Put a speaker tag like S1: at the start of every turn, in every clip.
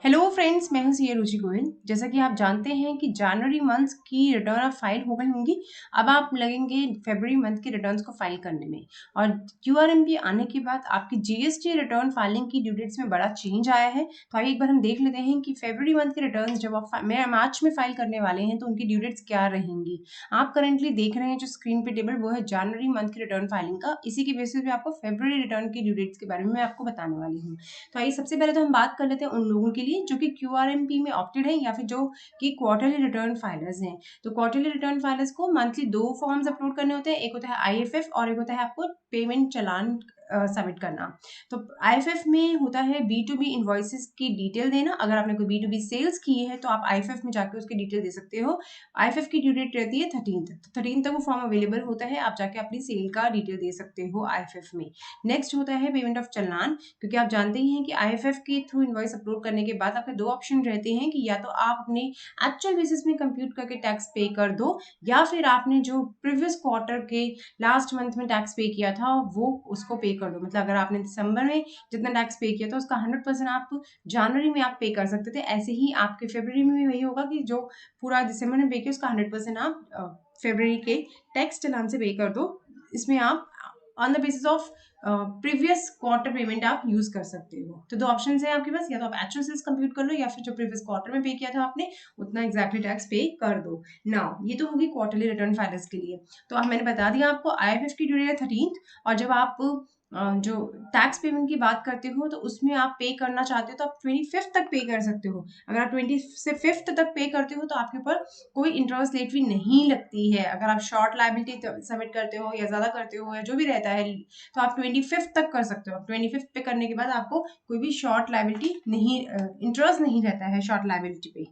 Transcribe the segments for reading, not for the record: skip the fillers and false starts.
S1: Hello friends, मैं हूं CA रुचि गोयल। जैसा कि आप जानते हैं कि जनवरी मंथ की रिटर्न अब फाइल हो गई होंगी। अब आप लगेंगे फरवरी मंथ के रिटर्न्स को फाइल करने में। और क्यूआरएमपी आने के बाद आपकी जीएसटी रिटर्न फाइलिंग की ड्यू डेट्स में बड़ा चेंज आया है। तो आइए एक बार हम देख लेते हैं कि फरवरी मंथ के रिटर्न्स जब आप मार्च में फाइल करने वाले हैं तो उनकी ड्यू डेट्स क्या रहेंगी। आप करेंटली देख रहे हैं जो स्क्रीन पे टेबल, वो है जनवरी मंथ की रिटर्न फाइलिंग का। इसी के बेसिस पे आपको फरवरी रिटर्न की ड्यू डेट्स के बारे में मैं आपको बताने वाली हूँ। तो आइए सबसे पहले तो हम बात कर लेते हैं उन लोगों के लिए जो कि क्यूआरएमपी में ऑप्टेड है या फिर जो कि क्वार्टरली रिटर्न फाइलर्स हैं। तो क्वार्टरली रिटर्न फाइलर्स को मंथली दो फॉर्म्स अपलोड करने होते हैं। एक होता है आईएफएफ और एक होता है आपको पेमेंट चालान सबमिट करना। तो आईएफएफ में होता है बी2बी इनवॉइसेस की डिटेल देना। अगर आपने कोई बी2बी सेल्स की है तो आप आईएफएफ में जाकर उसकी डिटेल दे सकते हो। आईएफएफ की ड्यू डेट रहती है 13 तक। तो 13 तक वो फॉर्म अवेलेबल होता है, आप जाके अपनी सेल का डिटेल दे सकते हो आईएफएफ में। नेक्स्ट होता है पेमेंट ऑफ चालान, क्योंकि आप जानते ही हैं कि आईएफएफ के थ्रू इनवॉइस अपलोड करने के बाद आपके दो ऑप्शन रहते हैं कि या तो आप अपने एक्चुअल बेसिस में कंप्यूट करके टैक्स पे कर दो, या फिर आपने जो प्रीवियस क्वार्टर के लास्ट मंथ में टैक्स पे किया था वो उसको पे कर दो। मतलब अगर आपने दिसंबर में जितना टैक्स पे किया था उसका 100% आप जनवरी में आप पे कर सकते थे। ऐसे ही आपके फरवरी में भी वही होगा कि जो पूरा दिसंबर में पे किया उसका 100% आप फरवरी के टैक्स चालान से पे कर दो। इसमें आप on the basis of previous quarter payment आप यूज कर सकते हो। तो दो ऑप्शन है आपके पास, या तो आप एक्चुअल सेल्स कंप्यूट कर लो या फिर जो प्रीवियस क्वार्टर में पे किया था आपने उतना एग्जैक्टली टैक्स पे कर दो। नाउ ये तो होगी क्वार्टरली रिटर्न फाइलर्स के लिए। तो अब मैंने बता दिया आपको आईएफएफ की ड्यू डेट है 13th। और जब आप जो टैक्स पेमेंट की बात करते हो तो उसमें आप पे करना चाहते हो तो आप 25th तक पे कर सकते हो। अगर आप 25th तक पे करते हो तो आपके ऊपर कोई इंटरेस्ट लेट फी नहीं लगती है। अगर आप शॉर्ट लायबिलिटी सबमिट करते हो या ज्यादा करते हो या जो भी रहता है तो आप 25th तक कर सकते हो। 25th पे करने के बाद आपको कोई भी शॉर्ट लायबिलिटी नहीं, इंटरेस्ट नहीं रहता है शॉर्ट लायबिलिटी पे।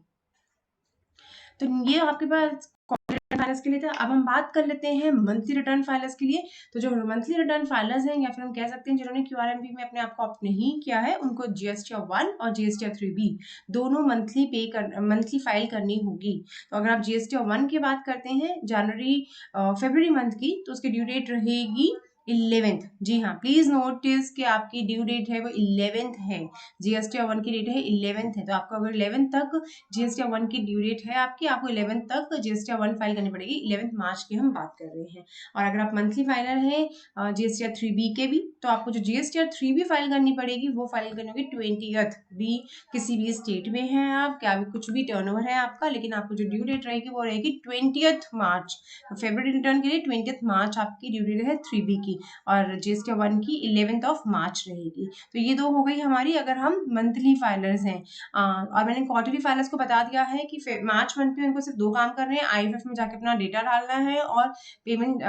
S1: तो ये आपके पास फाइलर्स के लिए था। अब हम बात कर लेते हैं मंथली रिटर्न फाइलर्स के लिए। तो जो मंथली रिटर्न फाइलर्स हैं या फिर हम कह सकते हैं जिन्होंने क्यूआरएमपी में अपने आप को ऑप्ट नहीं किया है, उनको जीएसटीआर 1 और जीएसटीआर 3B दोनों मंथली फाइल करनी होगी। तो अगर आप जीएसटीआर 1 की बात करते हैं जनवरी फरवरी मंथ की, तो उसकी ड्यू डेट रहेगी 11th। जी हाँ, प्लीज नोटिस कि आपकी ड्यू डेट है वो 11th है। जीएसटीआर 1 की डेट है 11th है। तो आपको अगर 11th तक जीएसटीआर 1 की ड्यू डेट है आपकी, आपको 11th तक जीएसटीआर 1 फाइल करनी पड़ेगी। 11th मार्च की हम बात कर रहे हैं। और अगर आप मंथली फाइलर हैं जीएसटीआर 3B के भी, तो आपको जो जीएसटीआर 3B फाइल करनी पड़ेगी वो फाइल करनी होगी 20th भी। किसी भी स्टेट में है आप, क्या भी कुछ भी टर्नओवर है आपका, लेकिन आपको जो ड्यू डेट रहेगी वो रहेगी 20th मार्च। फरवरी रिटर्न के लिए 20th मार्च आपकी ड्यू डेट है 3B की, और जीएसटीआर 1 की 11th ऑफ मार्च रहेगी। तो ये दो हो गई हमारी अगर हम मंथली फाइलर्स हैं। और मैंने क्वार्टरली फाइलर्स को बता दिया है कि मार्च मंथ में उनको सिर्फ दो काम करने हैं, आईएफएफ में जाके अपना डेटा डालना है और पेमेंट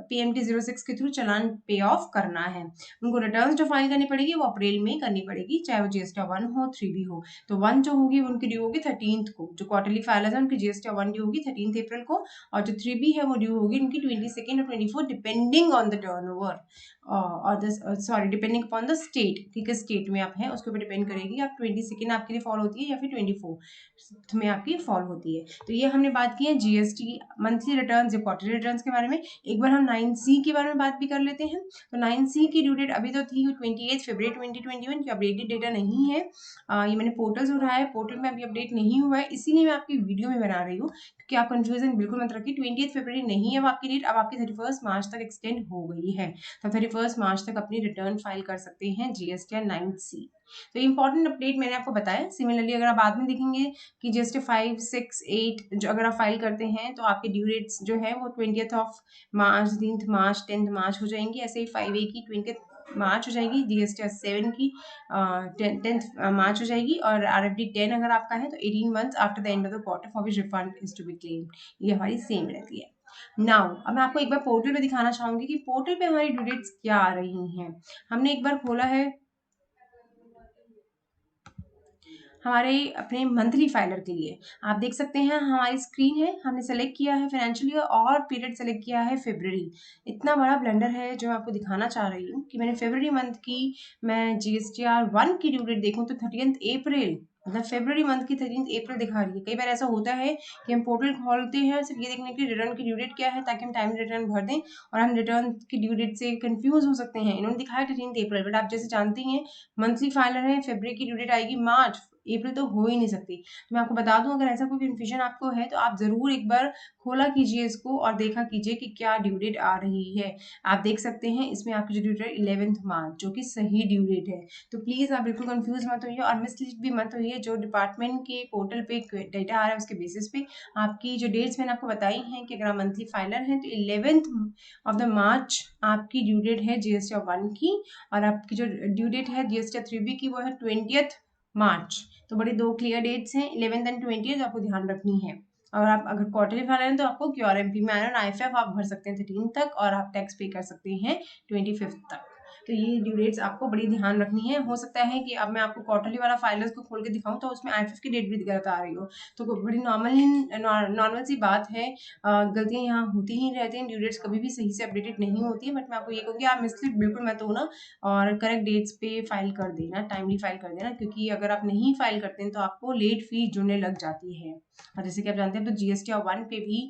S1: पीएमटी 06 के थ्रू चालान पे ऑफ करना है। उनको रिटर्न जो फाइल करनी पड़ेगी वो अप्रैल में करनी पड़ेगी, चाहे वो जीएसटीआर 1 हो 3B हो। तो 1 जो होगी उनकी ड्यू होगी 13th को। जो क्वार्टरली फाइलर्स है उनकी जीएसटीआर 1 ड्यू होगी 13th अप्रैल को, और जो 3B है वो ड्यू होगी उनकी 22nd और 24 डिपेंडिंग ऑन द टर्नओवर और sorry depending upon the state कि किस स्टेट में आप हैं उसके ऊपर डिपेंड करेगी। आप 22nd आपके लिए फॉल होती है या फिर 24 में आपकी फॉल होती है। तो ये हमने बात की है जीएसटी मंथली रिटर्न या क्वार्टरली रिटर्न के बारे में। एक बार हम 9C के बारे में बात भी कर लेते हैं। तो 9C की ड्यू डेट अभी तो थी 28 फरवरी 2021 की, अपडेटेड डेटा नहीं है। ये मैंने पोर्टल से उठाया है, पोर्टल में अभी अपडेट नहीं हुआ है, इसीलिए मैं आपकी वीडियो में बना रही हूँ क्योंकि आप कंफ्यूजन बिल्कुल मत रखिए। 28 फरवरी नहीं है अब आपकी डेट, अब आपकी 31 मार्च तक एक्सटेंड हो गई है। तो 31 मार्च तक अपनी रिटर्न फाइल कर सकते हैं जीएसटीआर 9C। तो इंपॉर्टेंट अपडेट मैंने आपको बताया। सिमिलरली अगर आप बाद में देखेंगे कि जीएसटी 5, 6, 8 जो अगर आप फाइल करते हैं तो आपके ड्यू डेट्स जो है वो 20th of March, 10th March, 10th मार्च हो जाएंगी। ऐसे ही 5A की 20th मार्च हो जाएगी, जीएसटीआर 7 की 10th मार्च हो जाएगी, और आरएफडी 10 अगर आपका है तो 18 months after the end of the quarter for which refund is to be claimed. ये हमारी सेम रहती है। नाउ अब मैं आपको एक बार पोर्टल पे दिखाना चाहूंगी कि पोर्टल पे हमारी ड्यू डेट्स क्या आ रही हैं। हमने एक बार खोला है हमारे अपने मंथली फाइलर के लिए। आप देख सकते हैं हमारी स्क्रीन है, हमने सेलेक्ट किया है फाइनेंशियल ईयर और पीरियड सेलेक्ट किया है फरवरी। इतना बड़ा ब्लेंडर है जो मैं आपको दिखाना चाह रही हूँ कि मैंने फरवरी मंथ की मैं जीएसटीआर 1 की ड्यू डेट देखूँ तो 30th अप्रैल, मतलब फरवरी मंथ की 13th अप्रैल दिखा रही है। कई बार ऐसा होता है कि हम पोर्टल खोलते हैं सिर्फ ये देखने के लिए रिटर्न की ड्यू डेट क्या है ताकि हम टाइम रिटर्न भर दें, और हम रिटर्न की ड्यू डेट से कंफ्यूज हो सकते हैं। इन्होंने दिखाया 13th अप्रैल, बट आप जैसे जानते हैं मंथली फाइलर है, फरवरी की ड्यू डेट आएगी मार्च, अप्रैल तो हो ही नहीं सकती। तो मैं आपको बता दूँ, अगर ऐसा कोई कन्फ्यूजन आपको है तो आप ज़रूर एक बार खोला कीजिए इसको और देखा कीजिए कि क्या ड्यू डेट आ रही है। आप देख सकते हैं इसमें आपकी जो ड्यू डेट 11 मार्च जो कि सही ड्यू डेट है। तो प्लीज़ आप बिल्कुल कन्फ्यूज़ मत होइए और मिसलीड भी मत होइए। जो डिपार्टमेंट के पोर्टल पे डेटा आ रहा है उसके बेसिस पे आपकी जो डेट्स मैंने आपको बताई हैं कि अगर आप मंथली फाइलर हैं तो 11th ऑफ द मार्च आपकी ड्यू डेट है जीएसटी 1 की, और आपकी जो ड्यू डेट है जीएसटी 3B की वो है 20th मार्च। तो बड़ी 2 क्लियर डेट्स हैं 11th एंड 20th, आपको ध्यान रखनी है। और आप अगर क्वार्टरली फाइलर हैं तो आपको क्यूआरएमपी में आयरन आईएफएफ आप भर सकते हैं 13 तक, और आप टैक्स पे कर सकते हैं 25 तक। तो ये ड्यू डेट्स आपको बड़ी ध्यान रखनी है। हो सकता है कि अब मैं आपको क्वार्टरली वाला फाइलर्स को खोल के दिखाऊं तो उसमें आईएफएफ की डेट भी गलत आ रही हो, तो बड़ी नॉर्मल सी बात है। गलतियां यहाँ होती ही रहती हैं, ड्यू डेट्स कभी भी सही से अपडेटेड नहीं होती है। बट मैं आपको ये कहूँगी आप मिसलीड बिल्कुल मत होना और करेक्ट डेट्स पे फाइल कर देना, टाइमली फाइल कर देना, क्योंकि अगर आप नहीं फाइल करते हैं तो आपको लेट फीस जुड़ने लग जाती है। और जैसे कि आप जानते हैं तो जीएसटी 1 पे भी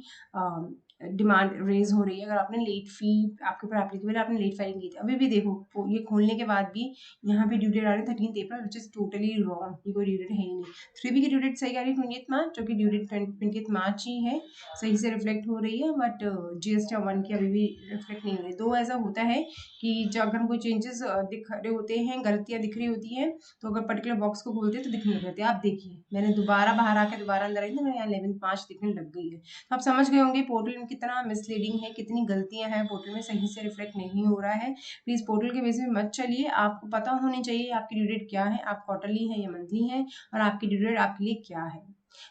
S1: डिमांड रेज हो रही है। अगर आपने लेट फी आपके ऊपर एप्लीकेबल, आपने लेट फाइलिंग की थी, अभी भी देखो ये खोलने के बाद भी यहाँ पे ड्यू डेट आ रही है 13 अप्रैल, विच इज टोटली रॉन्ग। ये कोई ड्यू डेट है ही नहीं। 3B की ड्यू डेट सही आ रही है 20th मार्च, जो कि ड्यू डेट 20th मार्च ही है, सही से रिफ्लेक्ट हो रही है। बट जीएसटी 1 की अभी भी रिफ्लेक्ट नहीं हो रही। दो ऐसा होता है कि जब अगर हम कोई चेंजेस दिख रहे होते हैं, गलतियाँ दिख रही होती हैं, तो अगर पर्टिकुलर बॉक्स को खोलते हैं तो दिखने लग जाती है। आप देखिए मैंने दोबारा बाहर आके दोबारा अंदर आई तो मेरे यहाँ 11 मार्च दिखने लग गई है। तो आप समझ गए होंगे पोर्टल में कितना मिसलीडिंग है, कितनी गलतियां हैं, पोर्टल में सही से रिफ्लेक्ट नहीं हो रहा है। प्लीज़ पोर्टल के बेसिस में मत चलिए। आपको पता होनी चाहिए आपकी ड्यू डेट क्या है, आप क्वार्टरली है या मंथली है, और आपकी ड्यू डेट आपके लिए क्या है।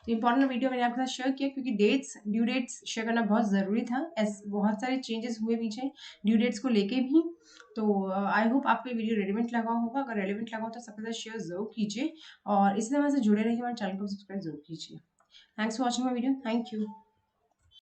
S1: तो इंपॉर्टेंट वीडियो मैंने आपके साथ शेयर किया क्योंकि ड्यू डेट्स शेयर करना बहुत ज़रूरी था। ऐसे बहुत सारे चेंजेस हुए पीछे ड्यू डेट्स को लेके भी। तो आई होप आपको ये वीडियो रेलिवेंट लगा होगा। अगर रेलिवेंट लगा हो तो सबके साथ शेयर जरूर कीजिए और इसी तरह से जुड़े रहिए, हमारे चैनल को सब्सक्राइब जरूर कीजिए। Thanks for watching my video. Thank you.